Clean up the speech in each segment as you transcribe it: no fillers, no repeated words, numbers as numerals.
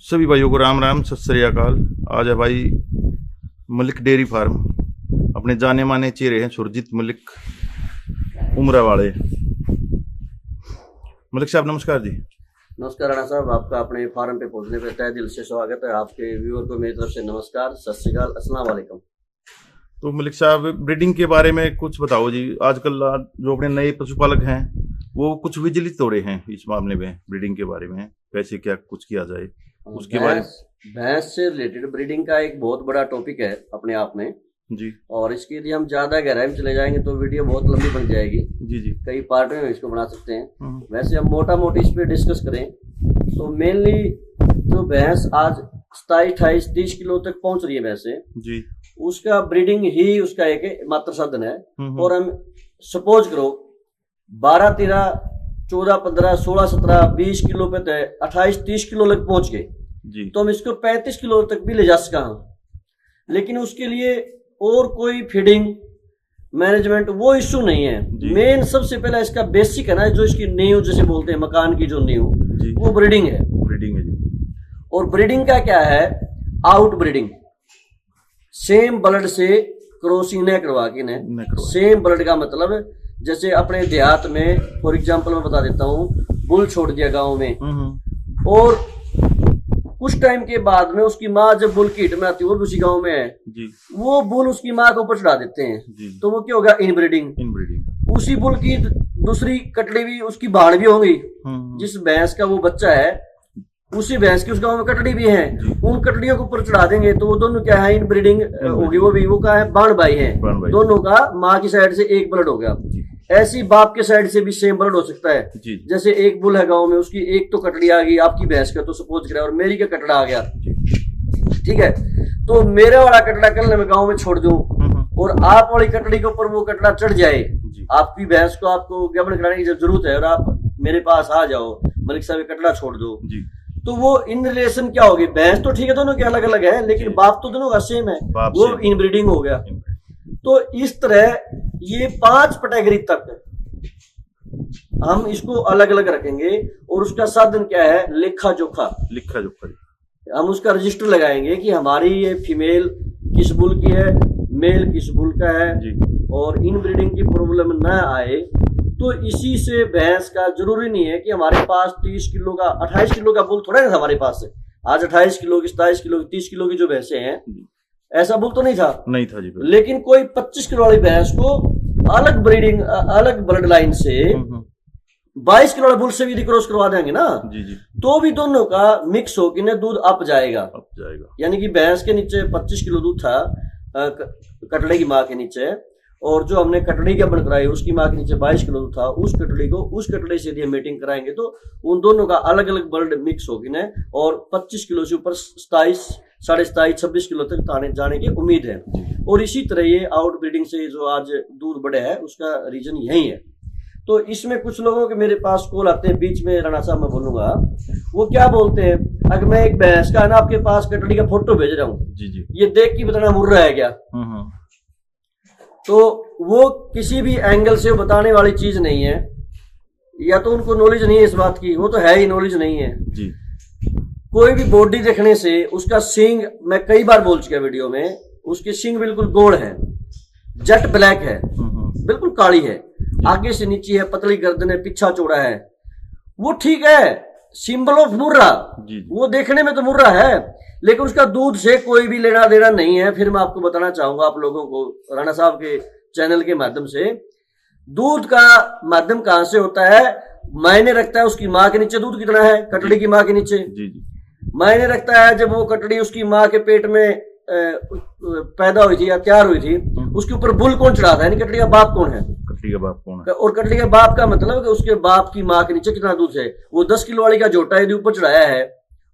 सभी भाइयों को राम राम, सत श्री अकाल। आज है भाई मलिक डेयरी फार्म। अपने जाने माने चेहरे हैं सुरजीत मलिक उमरा वाले। मलिक साहब नमस्कार जी। नमस्कार राणा साहब, आपका अपने फार्म पे पहुंचने पे तहे दिल से स्वागत है। आपके व्यूअर को मेरी तरफ से नमस्कार, सत श्री अकाल, अस्सलाम वालेकुम। तो मलिक साहब ब्रीडिंग के बारे में कुछ बताओ जी। आजकल जो अपने नए पशुपालक हैं वो कुछ विचलित हो रहे हैं इस मामले में, ब्रीडिंग के बारे में कैसे क्या कुछ किया जाए उसके बारे में। भैंस से रिलेटेड ब्रीडिंग का एक बहुत बड़ा टॉपिक है अपने आप में जी। और इसके यदि हम ज्यादा गहराई में चले जाएंगे तो वीडियो बहुत लंबी बन जाएगी। जी जी। कई पार्ट में इसको बना सकते हैं। वैसे हम मोटा मोटी इस पे डिस्कस करें तो मेनली जो भैंस आज 27, 28, 30 किलो तक पहुंच रही है भैंसे जी, उसका ब्रीडिंग ही उसका एक मात्र साधन है। और हम सपोज करो 12, 13, 14, 15, 16, 17, 20 किलो पे 28, 30 किलो तक पहुंच गए जी, तो हम इसको 35 किलो तक भी ले जा सका हम। लेकिन उसके लिए और कोई फीडिंग मैनेजमेंट वो इश्यू नहीं है। मेन सबसे पहला इसका बेसिक है ना, जो इसकी नींव जैसे बोलते हैं, मकान की जो नींव, वो ब्रीडिंग है। ब्रीडिंग है जी। और ब्रीडिंग का क्या है, आउट ब्रीडिंग, सेम ब्लड से क्रॉसिंग न करवा के सेम ब्लड का मतलब जैसे अपने देहात में फॉर एग्जांपल मैं बता देता हूँ, बुल छोड़ दिया गांव में और कुछ टाइम के बाद में उसकी माँ जब बुल की हिट में आती है, वो भी उसी गांव में है जी, वो बुल उसकी माँ के ऊपर चढ़ा देते हैं जी, तो वो क्या होगा, इनब्रीडिंग। उसी बुल की दूसरी कटड़ी भी उसकी भाड़ भी होंगी। जिस भैंस का वो बच्चा है उसी भैंस की उस गांव में कटड़ी भी है, उन कटड़ियों के ऊपर चढ़ा देंगे तो वो दोनों क्या है, इनब्रीडिंग होगी। वो क्या है, बाण भाई है, दोनों का माँ की साइड से एक ब्लड हो गया। ऐसी बाप के साइड से भी सेम ब्लड हो सकता है। जैसे एक बुल है गांव में, उसकी एक तो कटड़ी आ गई आपकी भैंस का, तो सपोज करें, और मेरी का कटड़ा आ गया, ठीक है, तो मेरे वाला कटड़ा कल मैं गांव में छोड़ दूं और आप वाली कटड़ी के ऊपर वो कटड़ा चढ़ जाए, आपकी भैंस को आपको गबन कराने की जरूरत है और आप मेरे पास आ जाओ, मलिक साहब कटड़ा छोड़ दो, तो वो इन रिलेशन क्या होगी, भैंस तो ठीक है दोनों के अलग अलग है, लेकिन बाप तो दोनों का सेम है, वो इनब्रीडिंग हो गया। तो इस तरह ये 5 कैटेगरी तक हम इसको अलग अलग रखेंगे और उसका साधन क्या है, लेखा जोखा। हम उसका रजिस्टर लगाएंगे कि हमारी ये फीमेल किस बुल की है, मेल किस बुल का है जी, और इनब्रीडिंग की प्रॉब्लम ना आए। तो इसी से भैंस का जरूरी नहीं है कि हमारे पास 30 किलो का 28 किलो का बुल थोड़ा ना था हमारे पास से। आज 28 किलो की, 27 किलो की, 30 किलो की जो भैंसे हैं, ऐसा बुल तो नहीं था जी। लेकिन कोई 25 किलो वाली भैंस को अलग ब्रीडिंग, अलग ब्लड लाइन से 22 किलो वाले बुल से भी क्रॉस करवा देंगे ना जी, तो भी दोनों का मिक्स होकर ना दूध अप जाएगा। यानी कि भैंस के नीचे 25 किलो दूध था कटड़े की माँ के नीचे, और जो हमने कटड़ी का बन कराई उसकी माँ के नीचे 22 किलो था, उस कटड़ी को उस कटड़ी से यदि मीटिंग कराएंगे तो उन दोनों का अलग अलग ब्लड मिक्स होगी ना, और 25 किलो से ऊपर 27, 27.5, 26 किलो तक जाने की उम्मीद है। और इसी तरह ये आउट ब्रीडिंग से जो आज दूध बढ़े है उसका रीजन यही है। तो इसमें कुछ लोगों के मेरे पास कॉल आते हैं, बीच में राणा साहब मैं बोलूंगा, वो क्या बोलते हैं, अगर मैं एक भैंस का ना आपके पास कटड़ी का फोटो भेज रहा हूँ जी, ये देख के बताना मुर्रा है क्या, तो वो किसी भी एंगल से बताने वाली चीज नहीं है। या तो उनको नॉलेज नहीं है इस बात की, वो तो है ही नॉलेज नहीं है जी। कोई भी बॉडी देखने से उसका सींग, मैं कई बार बोल चुका वीडियो में, उसकी सींग बिल्कुल गोल है, जेट ब्लैक है, बिल्कुल काली है, आगे से नीचे है, पतली गर्दन है, पीछा चौड़ा है, वो ठीक है, सिंबल ऑफ मुर्रा, वो देखने में तो मुर्रा है, लेकिन उसका दूध से कोई भी लेना देना नहीं है। फिर मैं आपको बताना चाहूंगा आप लोगों को राणा साहब के चैनल के माध्यम से, दूध का माध्यम कहां से होता है, मायने रखता है उसकी माँ के नीचे दूध कितना है, कटड़ी की माँ के नीचे मायने रखता है। जब वो कटड़ी उसकी माँ के पेट में पैदा हुई थी या तैयार हुई थी, उसके ऊपर बुल कौन चढ़ा था, यानी कटड़ी का बाप कौन है, कटड़ी का बाप कौन है, और कटड़ी के बाप का मतलब कि उसके बाप की माँ के नीचे कितना दूध है। वो 10 किलो वाली का जोटा यदि ऊपर चढ़ाया है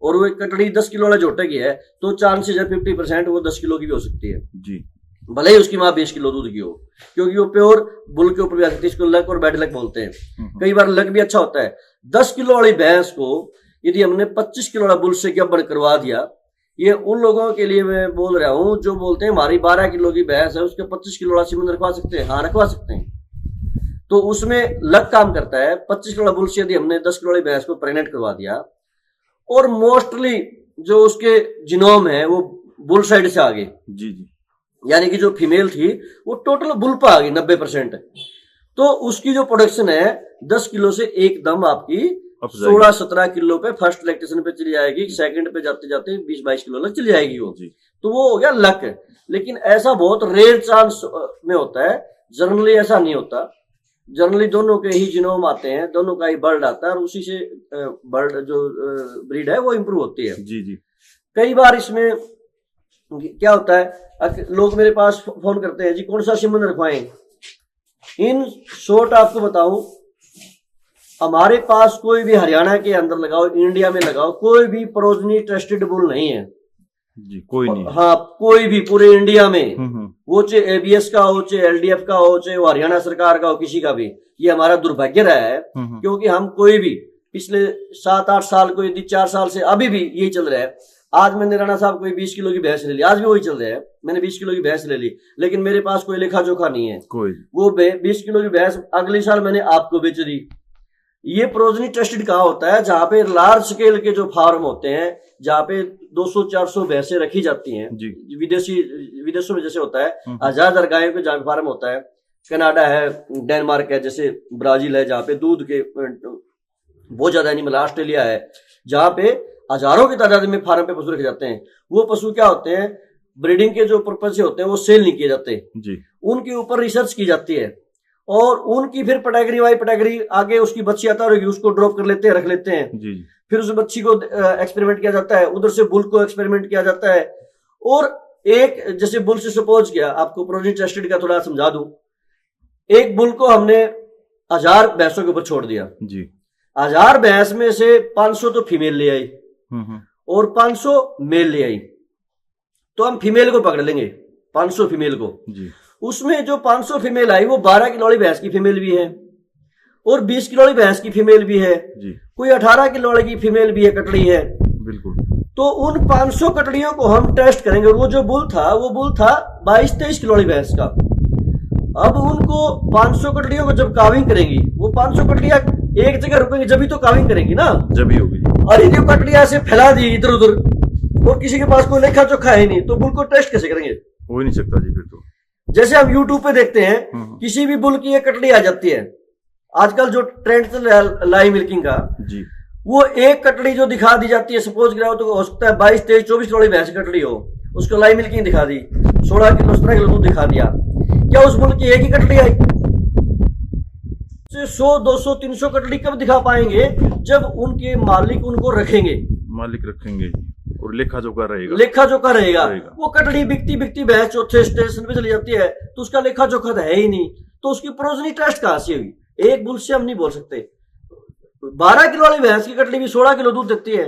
और वो कटड़ी 10 किलो वाला जोटे की है, तो चांसेस है 50% वो 10 किलो की भी हो सकती है जी, भले ही उसकी माँ 20 किलो दूध की हो, क्योंकि वो प्योर बुल के ऊपर भी आ सकती है। इसको लक और बैड लक बोलते हैं। कई बार लक भी अच्छा होता है। 10 किलो वाली भैंस को यदि हमने 25 किलो वाला बुल से गब्बर करवा दिया, ये उन लोगों के लिए मैं बोल रहा हूं जो बोलते हैं हमारी 12 किलो की भैंस है, उसके 25 किलो वाला सीमन रखवा सकते हैं, हाँ रखवा सकते हैं। तो उसमें लक काम करता है। 25 किलो वाला बुल से यदि हमने 10 किलो वाली भैंस को प्रेग्नेंट करवा दिया, और मोस्टली जो उसके जीनोम है वो बुल साइड से आ गए। जी जी। यानी कि जो फीमेल थी वो टोटल बुल पे आ गई 90%। तो उसकी जो प्रोडक्शन है 10 किलो से एकदम आपकी 16-17 किलो पे फर्स्ट लैक्टेशन पे चली जाएगी, सेकंड पे जाते जाते 20-22 किलो तक चली जाएगी वो। तो वो हो गया लक। लेकिन ऐसा बहुत रेयर चांस में होता है, जनरली ऐसा नहीं होता। जनरली दोनों के ही जीनोम आते हैं, दोनों का ही बर्ड आता है और उसी से बर्ड जो ब्रीड है वो इंप्रूव होती है। जी जी। कई बार इसमें क्या होता है, लोग मेरे पास फोन करते हैं जी कौन सा सीमन रखवाएं। इन शॉर्ट आपको बताऊं, हमारे पास कोई भी हरियाणा के अंदर लगाओ, इंडिया में लगाओ, कोई भी प्रोजनी टेस्टेड बुल नहीं है जी, कोई नहीं। हाँ, कोई भी पूरे इंडिया में, वो चाहे एबीएस का हो, चाहे एलडीएफ का हो, चाहे वो हरियाणा सरकार का हो, किसी का भी। ये हमारा दुर्भाग्य रहा है क्योंकि हम कोई भी पिछले 7-8 साल को, यदि 4 साल से अभी भी यही चल रहा है। आज मैंने राणा साहब कोई 20 किलो की भैंस ले ली, आज भी वही चल रहा है। मैंने 20 किलो की भैंस ले ली, लेकिन मेरे पास कोई लेखा जोखा नहीं है। कोई वो 20 किलो की भैंस अगले साल मैंने आपको बेच दी। ये प्रोजनी टेस्टेड कहाँ होता है? जहां पे लार्ज स्केल के जो फार्म होते हैं, जहां पे 200-400 भैंसें रखी जाती हैं, विदेशों में जैसे होता है 1000 गायों के जहां फार्म होता है, कनाडा है, डेनमार्क है, जैसे ब्राजील है जहां पे दूध के बहुत ज्यादा एनिमल, ऑस्ट्रेलिया है जहां पे हजारों की तादाद में फार्म पे पशु रखे जाते हैं। वो पशु क्या होते हैं, ब्रीडिंग के जो पर्पज से होते हैं वो सेल नहीं किए जाते जी। उनके ऊपर रिसर्च की जाती है और उनकी फिर पटैगरी वाई पटैगरी आगे उसकी बच्ची आता है, उसको ड्रॉप कर लेते हैं, रख लेते हैं जी। फिर उस बच्ची को एक्सपेरिमेंट किया जाता है, उधर से बुल को एक्सपेरिमेंट किया जाता है। और एक जैसे बुल से सपोज किया, आपको प्रोजनी टेस्टेड का थोड़ा समझा दूं। एक बुल को हमने 1000 भैंसों के ऊपर छोड़ दिया जी। 1000 भैंस में से 500 तो फीमेल ले आई और 500 मेल ले आई। तो हम फीमेल को पकड़ लेंगे, 500 फीमेल को जी। उसमें जो 500 फीमेल आई वो 12 किलो वाली भैंस की फीमेल भी है और 20 किलो वाली भैंस की फीमेल भी है जी। कोई 18 किलो वाली की फीमेल भी है, कटड़ी है। बिल्कुल। तो उन 500 कटड़ियों को हम टेस्ट करेंगे। और वो जो बुल था वो बुल था 22-23 किलो वाली भैंस का। अब उनको 500 कटड़ियों को जब काविंग करेंगी, वो 500 कटड़ियां एक जगह रुकेंगी जब ही तो काविंग करेंगी ना, जब ही होगी। और ये कटड़ियां ऐसे फैला दी इधर उधर और किसी के पास कोई लेखा चोखा है नहीं, तो बुल को टेस्ट कैसे करेंगे? हो ही नहीं सकता जी। फिर तो जैसे हम यूट्यूब पे देखते हैं किसी भी बुल की एक कटड़ी आ जाती है, आजकल जो ट्रेंड चल रहा है लाइव मिल्किंग का जी, वो एक कटड़ी जो दिखा दी जाती है, सपोज कराओ तो हो सकता है 22, 23, 24 किलो वाली भैंस कटड़ी हो, उसको लाइव मिल्किंग दिखा दी, 16 किलो 17 किलो दूध दिखा दिया। क्या उस बुल की एक ही कटड़ी आई? 100, 200, 300 कटड़ी कब दिखा पाएंगे? जब उनके मालिक उनको रखेंगे, मालिक रखेंगे और लेखा जोखा रहेगा, लेखा जोखा रहेगा। वो कटड़ी बिकती बिकती भैंस चौथे स्टेशन पे चली जाती है तो उसका लेखा जोखा तो है ही नहीं, तो उसकी प्रोजनी टेस्ट कहां से हुई? एक बुल से हम नहीं बोल सकते। 12 किलो वाली भैंस की कटड़ी भी 16 किलो दूध देती है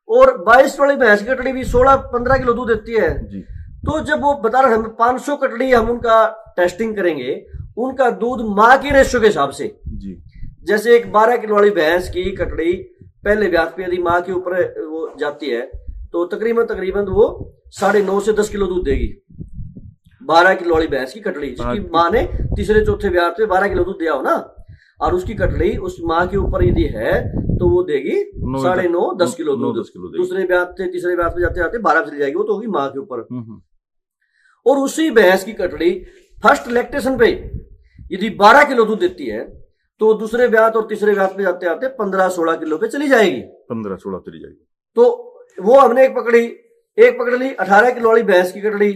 और 22 वाली भैंस की कटड़ी भी 16-15 किलो दूध देती है जी। तो जब वो बता रहे हैं 500 कटड़ी हम उनका टेस्टिंग करेंगे, उनका दूध माँ के रेशो के हिसाब से जी। जैसे एक 12 किलो वाली भैंस की कटड़ी पहले ब्याह पे यदि माँ के ऊपर वो जाती है तो तकरीबन वो 9.5 से 10 किलो दूध देगी। 12 किलो वाली भैंस की कटड़ी, जिसकी माँ ने तीसरे चौथे ब्याह पे 12 किलो दूध दिया हो ना, और उसकी कटड़ी उस माँ के ऊपर यदि है तो वो देगी 9.5-10 किलो दूध। दूसरे ब्याह से तीसरे ब्याह पे जाते जाते 12 चली जाएगी, वो तो होगी माँ के ऊपर। और उसी भैंस की कटड़ी फर्स्ट लैक्टेशन पे यदि 12 किलो दूध देती है तो दूसरे ब्याह और तीसरे ब्याह पे जाते जाते 15-16 किलो पे चली जाएगी, 15-16 चली जाएगी। तो वो हमने एक पकड़ ली 18 किलो वाली भैंस की कटड़ी,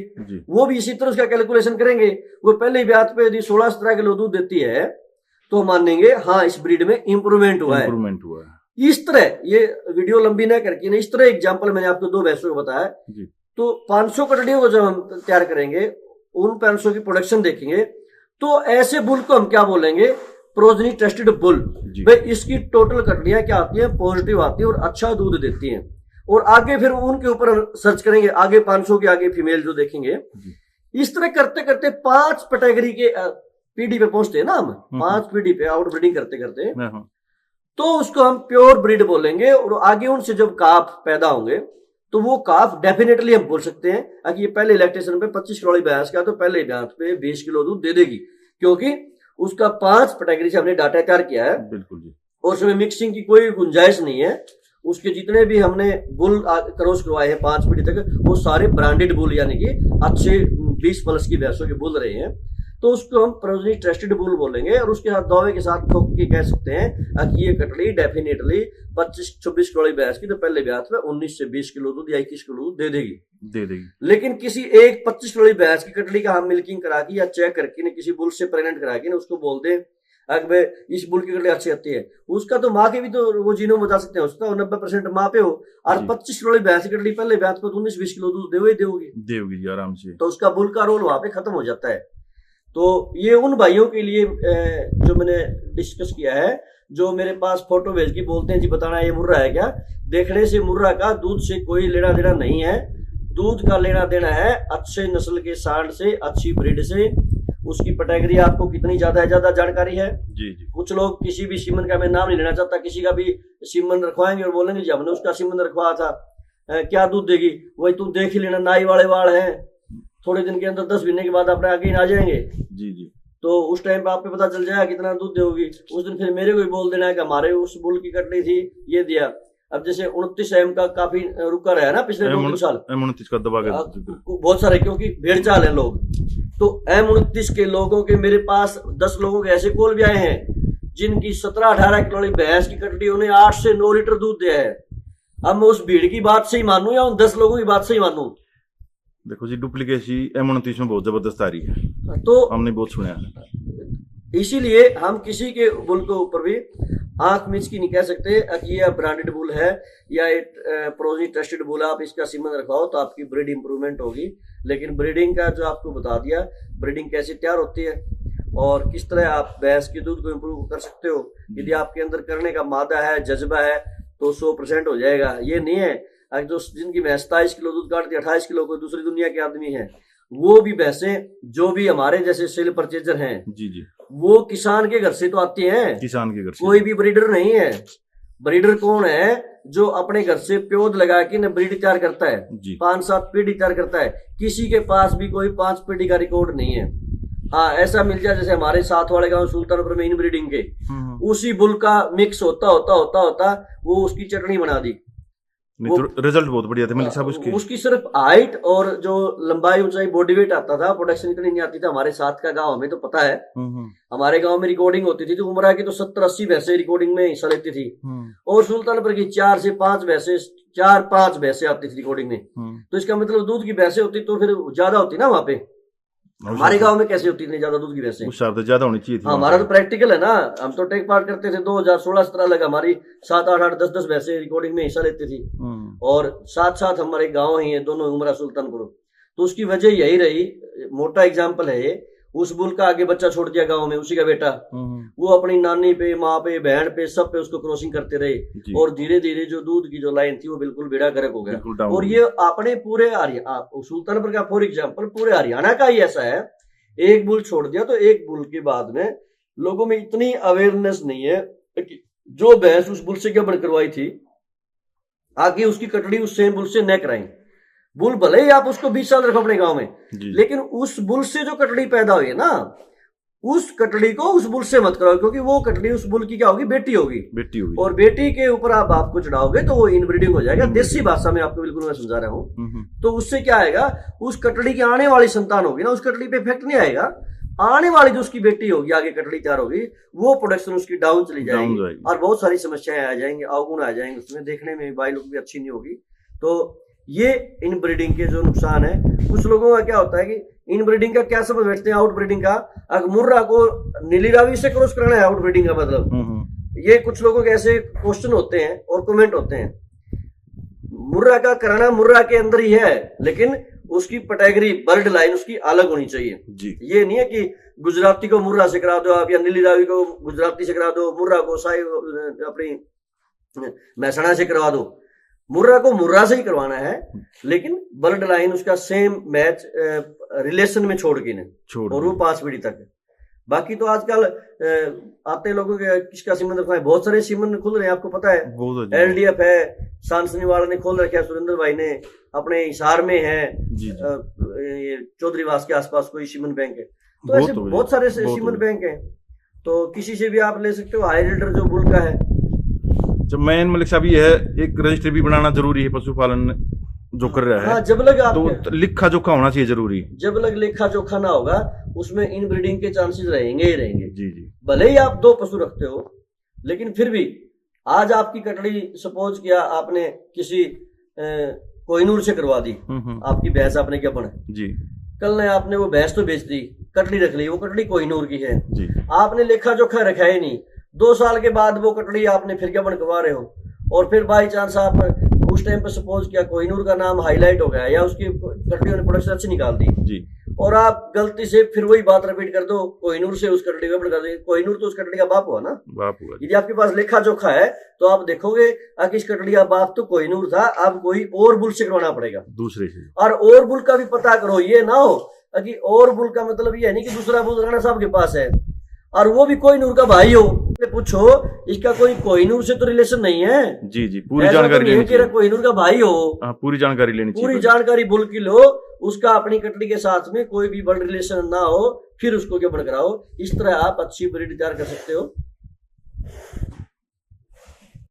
वो भी इसी तरह उसका कैलकुलेशन करेंगे। वो पहले ब्याह पे यदि 16-17 किलो दूध देती है तो मानेंगे हाँ इस ब्रीड में इंप्रूवमेंट हुआ है। इस तरह ये वीडियो लंबी ना करके ना, इस तरह एग्जाम्पल मैंने आपको 2 भैंसों को बताया। तो 500 कटड़ियों को जब हम तैयार करेंगे, उन 500 की प्रोडक्शन देखेंगे, तो ऐसे बुल को हम क्या बोलेंगे? Progeny tested bull. भाई इसकी टोटल कटड़ियां क्या आती है? पॉजिटिव आती है और अच्छा दूध देती हैं। और आगे फिर उनके ऊपर सर्च करेंगे, आगे 500 के आगे फीमेल जो देखेंगे। इस तरह करते करते 5 कैटेगरी के पीडी पे पहुंचते हैं ना हम, 5 पीडी पे आउट ब्रीडिंग करते करते, तो उसको हम प्योर ब्रीड बोलेंगे। और आगे उनसे जब काफ पैदा होंगे तो वो काफ डेफिनेटली हम बोल सकते हैं कि ये पहले लैक्टेशन पे 25 किलो वाली भैंस का तो पहले ब्याह पे 20 किलो दूध दे देगी, क्योंकि उसका 5 कैटेगरी से हमने डाटा तैयार किया है। बिल्कुल जी। और उसमें मिक्सिंग की कोई गुंजाइश नहीं है। उसके जितने भी हमने बुल क्रॉस करवाए हैं 5 पीढ़ी तक, वो सारे ब्रांडेड बुल यानी कि अच्छे 20 प्लस की भैंसों के बुल रहे हैं। तो उसको हम प्रोजनी ट्रस्टेड बुल बोलेंगे और उसके साथ दावे के साथ ठोक के कह सकते हैं कि ये कटड़ी डेफिनेटली 25-26 किलो वाली भैंस की तो पहले ब्याह में 19 से 20 किलो दूध या 21 किलो दूध दे देगी। लेकिन किसी एक 25 किलो वाली भैंस की कटड़ी का हम मिल्किंग करा के या चेक करके किसी बुल से प्रेग्नेंट करा के उसको बोल दें अगर इस बुल की कटड़ी अच्छी आती है, उसका तो माँ के भी तो वो जीनोम बता सकते हैं, उसका 90% माँ पे हो और 25 किलो वाली भैंस की कटड़ी पहले ब्याह को 19-20 किलो दूध देगी आराम से, तो उसका बुल का रोल वहां पे खत्म हो जाता है। तो ये उन भाइयों के लिए जो मैंने डिस्कस किया है, जो मेरे पास फोटो भेज के बोलते हैं जी बताना ये मुर्रा है क्या, देखने से मुर्रा का दूध से कोई लेना देना नहीं है। दूध का लेना देना है अच्छे नस्ल के सांड से, अच्छी ब्रीड से, उसकी पैटेगरी आपको कितनी ज्यादा जानकारी है। जी। कुछ लोग किसी भी सीमन का मैं नाम नहीं लेना चाहता, किसी का भी सीमन रखवाएंगे और बोलेंगे जी हमने उसका सीमन रखवाया था, क्या दूध देगी, वही तू देख ही लेना, नाई वाले वाड़ हैं, थोड़े दिन के अंदर 10 महीने के बाद अपने आगे आ जाएंगे। जी। तो उस टाइम पे आपको पता चल जाएगा कितना दूध दोगी। उस दिन फिर मेरे को भी बोल देना है कि हमारे उस बुल की कटनी थी ये दिया। अब जैसे 29 एम का काफी रुका रहा है ना पिछले 2 साल, M29 का दबा बहुत सारे, क्योंकि भेड़ चाल है लोग, तो M29 के लोगों के मेरे पास 10 लोगों के ऐसे कॉल भी आए हैं जिनकी 17-18 किलो वाली भैंस की कटनी उन्हें 8 से 9 लीटर दूध दिया है। अब मैं उस भीड़ की बात से ही मानूं या उन 10 लोगों की बात से ही मानूं? देखो जी, डुप्लीकेसी M29 में बहुत जबरदस्त आ रही है, तो हमने बहुत सुना है। इसीलिए हम किसी के बुल के ऊपर भी आंख मीच की नहीं कह सकते कि ये ब्रांडेड बुल है या प्रोजनी ट्रस्टेड बुल है, आप इसका सीमन रखवाओ तो आपकी ब्रीड इंप्रूवमेंट होगी। लेकिन ब्रीडिंग का जो आपको बता दिया, ब्रीडिंग कैसे तैयार होती है और किस तरह आप भैंस के दूध को इम्प्रूव कर सकते हो। यदि आपके अंदर करने का मादा है, जज्बा है, तो 100% हो जाएगा। ये नहीं है जो जिनकी भैंस 27 किलो दूध काटती है, 28 किलो, कोई दूसरी दुनिया के आदमी है, वो भी भैंसें जो भी हमारे जैसे सेल परचेजर हैं जी, वो किसान के घर से तो आती हैं, किसान के घर से, कोई भी ब्रीडर नहीं है। ब्रीडर कौन है? जो अपने घर से प्योद लगा के न ब्रीड तैयार करता है, 5-7 पीढ़ी तैयार करता है। किसी के पास भी कोई 5 पीढ़ी का रिकॉर्ड नहीं है। हाँ, ऐसा मिल जाए जैसे हमारे साथ वाले गांव सुल्तानपुर में इन ब्रीडिंग के उसी बुल का मिक्स होता वो उसकी चटनी बना दी। तो रिजल्ट बहुत बढ़िया थे मलिक साहब उसकी सिर्फ हाइट और जो लंबाई ऊंचाई बॉडी वेट आता था, प्रोडक्शन इतनी नहीं आती था। हमारे साथ का गांव हमें तो पता है, हमारे गांव में रिकॉर्डिंग होती थी तो उमरा की तो 70-80 भैंसे रिकॉर्डिंग में हिस्सा लेती थी और सुल्तानपुर की 4 से 5 भैंसे 4-5 भैंसे आती थी रिकॉर्डिंग में। तो इसका मतलब दूध की भैंसे होती तो फिर ज्यादा होती ना वहां पे। हमारे गांव में कैसे होती इतनी ज्यादा दूध की भैंसे? ज्यादा होनी चाहिए थी। हमारा तो प्रैक्टिकल है ना, हम तो टेक पार्ट करते थे। 2016-17 लगा हमारी 7-8-10 भैंसे रिकॉर्डिंग में हिस्सा लेती थी और साथ हमारे गांव ही है दोनों, उमरा सुल्तानपुर। तो उसकी वजह यही रही, मोटा एग्जाम्पल है ये। उस बुल का आगे बच्चा छोड़ दिया गांव में, उसी का बेटा, वो अपनी नानी पे, माँ पे, बहन पे, सब पे उसको क्रॉसिंग करते रहे और धीरे धीरे जो दूध की जो लाइन थी वो बिल्कुल बेड़ा गर्क हो गया। और ये अपने पूरे सुल्तानपुर का फॉर एग्जाम्पल पूरे हरियाणा का ही ऐसा है। एक बुल छोड़ दिया तो एक बुल के बाद में लोगों में इतनी अवेयरनेस नहीं है कि जो भैंस उस बुल से क्या बन करवाई थी आगे उसकी कटड़ी उस सेम बुल से न कराई। बुल भले ही आप उसको 20 साल रखो अपने गांव में, लेकिन उस बुल से जो कटड़ी पैदा हुई है ना, उस कटड़ी को उस बुल से मत कराओ, क्योंकि वो कटड़ी उस बुल की क्या होगी? बेटी होगी। और बेटी के ऊपर आप बाप को चढ़ाओगे तो वो इनब्रीडिंग हो जाएगा। देसी भाषा में आपको बिल्कुल मैं समझा रहा हूँ। तो उससे क्या आएगा? उस कटड़ी की आने वाली संतान होगी ना, उस कटड़ी पे इफेक्ट नहीं आएगा। आने वाली जो उसकी बेटी होगी, आगे कटड़ी तैयार होगी, वो प्रोडक्शन उसकी डाउन चली जाएगी और बहुत सारी समस्याएं आ जाएंगी, अवगुण आ जाएंगे उसमें, देखने में बाई लुक भी अच्छी नहीं होगी। तो ये इन ब्रीडिंग के जो नुकसान है, कुछ लोगों का क्या होता है कि इन ब्रीडिंग का क्या समझ बैठते हैं आउट ब्रीडिंग का। अगर मुर्रा को नीली रावी से क्रॉस कराना है आउट ब्रीडिंग का मतलब, ये कुछ लोगों के ऐसे क्वेश्चन होते हैं और कमेंट होते हैं। मुर्रा का कराना मुर्रा के अंदर ही है, लेकिन उसकी कैटेगरी बर्ड लाइन उसकी अलग होनी चाहिए जी। ये नहीं है कि गुजराती को मुर्रा से करा दो आप, या नीली रावी को गुजराती से करा दो, मुर्रा को साई अपनी महसाणा से करवा दो। मुर्रा को मुर्रा से ही करवाना है, लेकिन बर्ड लाइन उसका सेम मैच रिलेशन में छोड़ के और वो 5 पीढ़ी तक। बाकी तो आजकल आते लोगों के किसका सीमन रखा है, बहुत सारे सीमन खुल रहे हैं, आपको पता है। LDF है, सांसनी वाला ने खोल रखा है, सुरेंद्र भाई ने अपने हिसार में है, ये चौधरीवास के आसपास कोई सीमन बैंक है। तो ऐसे बहुत सारे सीमन बैंक है, तो किसी से भी आप ले सकते हो। हाई रेडर जो बुल का है, अच्छा, मेन मलिक साहब ये है, एक रजिस्ट्री भी बनाना जरूरी है पशुपालन जो कर रहा है। हाँ, जब लग आप तो लिखा जोखा होना चाहिए जरूरी। जब लग लेखा जोखा ना होगा उसमें इन ब्रीडिंग के चांसेस रहेंगे ही रहेंगे। जी जी। भले ही आप 2 पशु रखते हो, लेकिन फिर भी आज आपकी कटड़ी सपोज किया आपने किसी कोहिनूर से करवा दी, आपकी भैंस आपने क्या बना जी, कल ने आपने वो भैंस तो बेच दी, कटड़ी रख ली, वो कटड़ी कोहिनूर की है जी, आपने लेखा जोखा रखा ही नहीं, 2 साल के बाद वो कटड़ी आपने फिर क्या बनवा रहे हो, और फिर बाई चांस आप उस टाइम पे सपोज किया कोहिनूर का नाम हाईलाइट हो गया या उसकी कटड़ियों ने प्रोडक्शन अच्छी निकाल दी जी, और आप गलती से फिर वही बात रिपीट कर दो, कोहिनूर से उस कटड़ी को कर दे, कोहिनूर तो उस कटड़ी का बाप हुआ ना, बाप हुआ। यदि आपके पास लेखा जोखा है तो आप देखोगे कि इस कटड़ी का बाप तो कोहिनूर था, अब कोई और बुल से करवाना पड़ेगा दूसरे से, और बुल का भी पता करो, ये ना हो कि और बुल का मतलब ये नहीं कि दूसरा बुल राणा साहब के पास है और वो भी कोहिनूर का भाई हो, पूछो इसका कोई कोहिनूर से तो रिलेशन नहीं है। जी जी, पूरी जानकारी लेनी चाहिए, कोहिनूर का भाई हो, पूरी जानकारी लेनी चाहिए, पूरी जानकारी बुल की लो, उसका अपनी कटड़ी के साथ में कोई भी ब्लड रिलेशन ना हो, फिर उसको क्या बन कराओ, इस तरह आप अच्छी ब्रीड तैयार कर सकते हो।